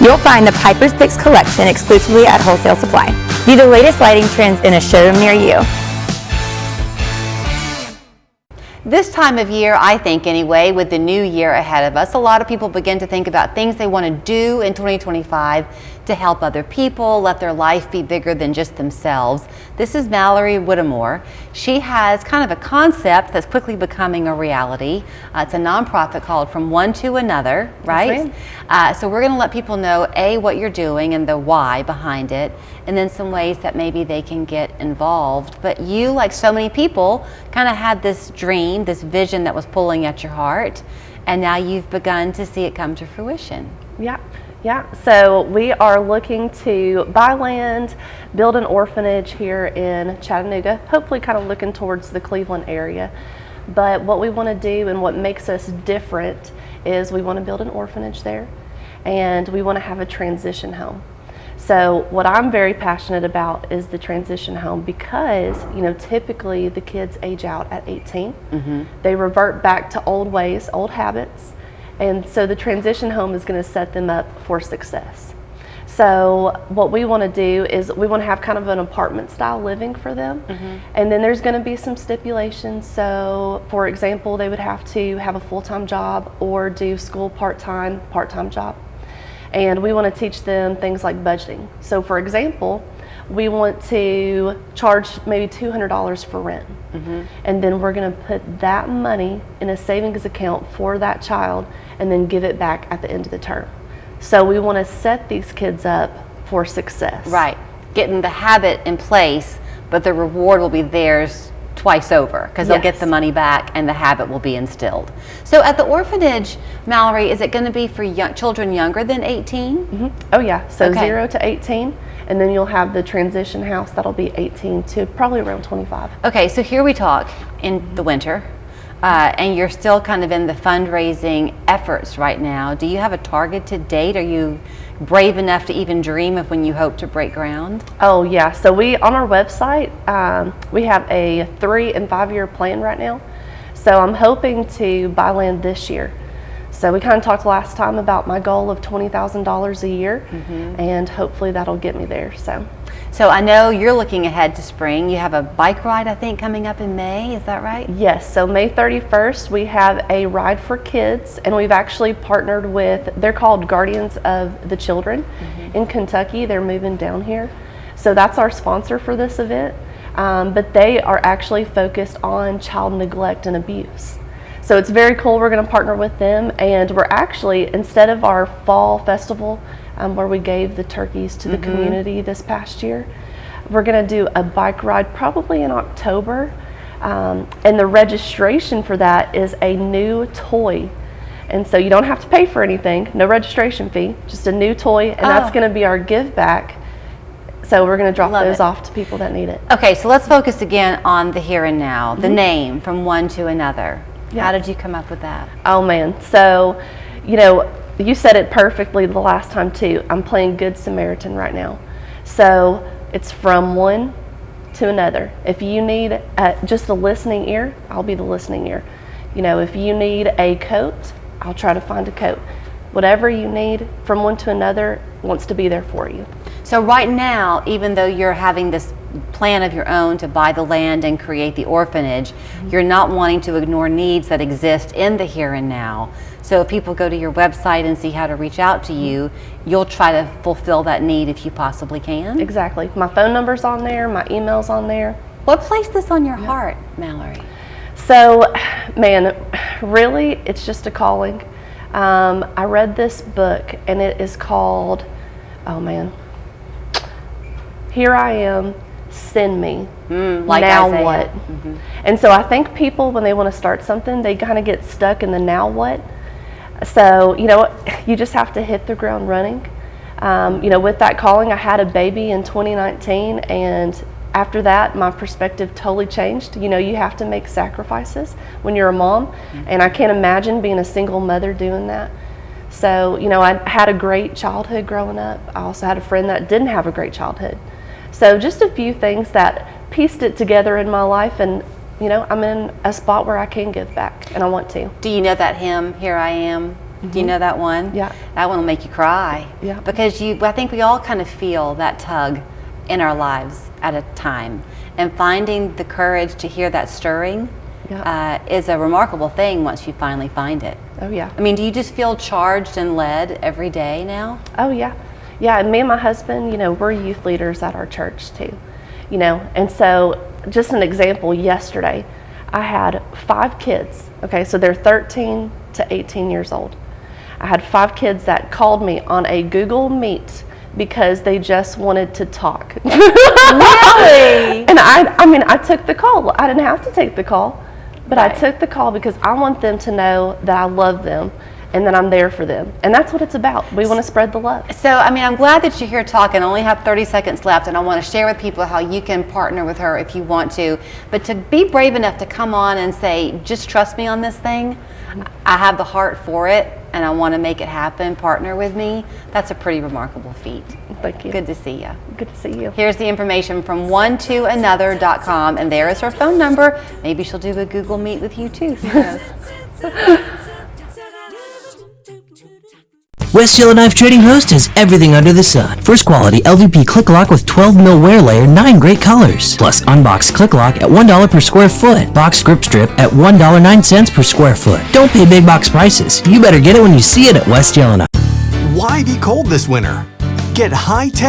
You'll find the Piper's Picks collection exclusively at Wholesale Supply. View the latest lighting trends in a showroom near you. This time of year, I think anyway, with the new year ahead of us, a lot of people begin to think about things they want to do in 2025 to help other people, let their life be bigger than just themselves. This is Mallory Whittemore. She has kind of a concept that's quickly becoming a reality. It's a nonprofit called From One to Another, right? So we're going to let people know, A, what you're doing and the why behind it, and then some ways that maybe they can get involved. But you, like so many people, kind of had this dream, this vision that was pulling at your heart, and now you've begun to see it come to fruition. Yeah, so we are looking to buy land, build an orphanage here in Chattanooga, hopefully kind of looking towards the Cleveland area. But what we want to do and what makes us different is we want to build an orphanage there, and we want to have a transition home. So what I'm very passionate about is the transition home because, you know, typically the kids age out at 18. They revert back to old ways, old habits. And so the transition home is going to set them up for success. So what we want to do is we want to have kind of an apartment style living for them. And then there's going to be some stipulations. So for example, they would have to have a full-time job or do school part-time job. And we want to teach them things like budgeting. So for example, we want to charge maybe $200 for rent. And then we're going to put that money in a savings account for that child and then give it back at the end of the term. So we want to set these kids up for success. Right, getting the habit in place, but the reward will be theirs twice over because they'll get the money back and the habit will be instilled. So at the orphanage, Mallory, is it going to be for children younger than 18? Oh yeah, so 0 to 18. And then you'll have the transition house that'll be 18 to probably around 25. Okay, so here we talk in the winter, and you're still kind of in the fundraising efforts right now. Do you have a targeted date? Are you brave enough to even dream of when you hope to break ground? Oh yeah, so on our website, we have a 3 and 5 year plan right now. So I'm hoping to buy land this year. So we kind of talked last time about my goal of $20,000 a year, and hopefully that'll get me there. So I know you're looking ahead to spring. You have a bike ride, I think, coming up in May. Is that right? Yes. So May 31st, we have a ride for kids, and we've actually partnered with, they're called Guardians of the Children in Kentucky. They're moving down here. So that's our sponsor for this event. But they are actually focused on child neglect and abuse. So it's very cool. We're going to partner with them, and we're actually, instead of our fall festival where we gave the turkeys to the community this past year, we're going to do a bike ride probably in October, and the registration for that is a new toy. And so you don't have to pay for anything, no registration fee, just a new toy, and that's going to be our give back. So we're going to drop those off to people that need it. Okay, so let's focus again on the here and now, the name, From One to Another. How did you come up with that? Oh man, so you know, you said it perfectly the last time too. I'm playing Good Samaritan right now. So it's from one to another. If you need just a listening ear, I'll be the listening ear. You know, if you need a coat, I'll try to find a coat. Whatever you need, From One to Another wants to be there for you. So right now, even though you're having this plan of your own to buy the land and create the orphanage, you're not wanting to ignore needs that exist in the here and now. So if people go to your website and see how to reach out to you, you'll try to fulfill that need if you possibly can? Exactly. My phone number's on there, my email's on there. What placed this on your heart, Mallory? So, man, really, it's just a calling. I read this book, and it is called, oh man, Here I Am, Send Me. Like now Isaiah. what? And so I think people, when they want to start something, they kind of get stuck in the now what. So, you know, you just have to hit the ground running. You know, with that calling, I had a baby in 2019, and after that, my perspective totally changed. You know, you have to make sacrifices when you're a mom, and I can't imagine being a single mother doing that. So, you know, I had a great childhood growing up. I also had a friend that didn't have a great childhood. So just a few things that pieced it together in my life, and, you know, I'm in a spot where I can give back, and I want to. Do you know that hymn, Here I Am? Do you know that one? Yeah. That one will make you cry. Yeah. Because I think we all kind of feel that tug in our lives at a time. And finding the courage to hear that stirring is a remarkable thing once you finally find it. Oh, yeah. I mean, do you just feel charged and led every day now? Oh, yeah. Yeah, and me and my husband, we're youth leaders at our church too, and so just an example, yesterday I had 5 kids, okay, so they're 13 to 18 years old. I had 5 kids that called me on a Google Meet because they just wanted to talk. Really? And I took the call. I didn't have to take the call, but I took the call because I want them to know that I love them and that I'm there for them. And that's what it's about. We want to spread the love. So, I'm glad that you're here talking. I only have 30 seconds left, and I want to share with people how you can partner with her if you want to. But to be brave enough to come on and say, just trust me on this thing, I have the heart for it, and I want to make it happen, partner with me, that's a pretty remarkable feat. Thank you. Good to see you. Good to see you. Here's the information from onetoanother.com, and there is her phone number. Maybe she'll do a Google Meet with you too. Who knows? West Yellowknife Trading Post has everything under the sun. First quality LVP click lock with 12 mil wear layer, 9 great colors. Plus unboxed click lock at $1 per square foot. Box grip strip at $1.09 per square foot. Don't pay big box prices. You better get it when you see it at West Yellowknife. Why be cold this winter? Get high-tech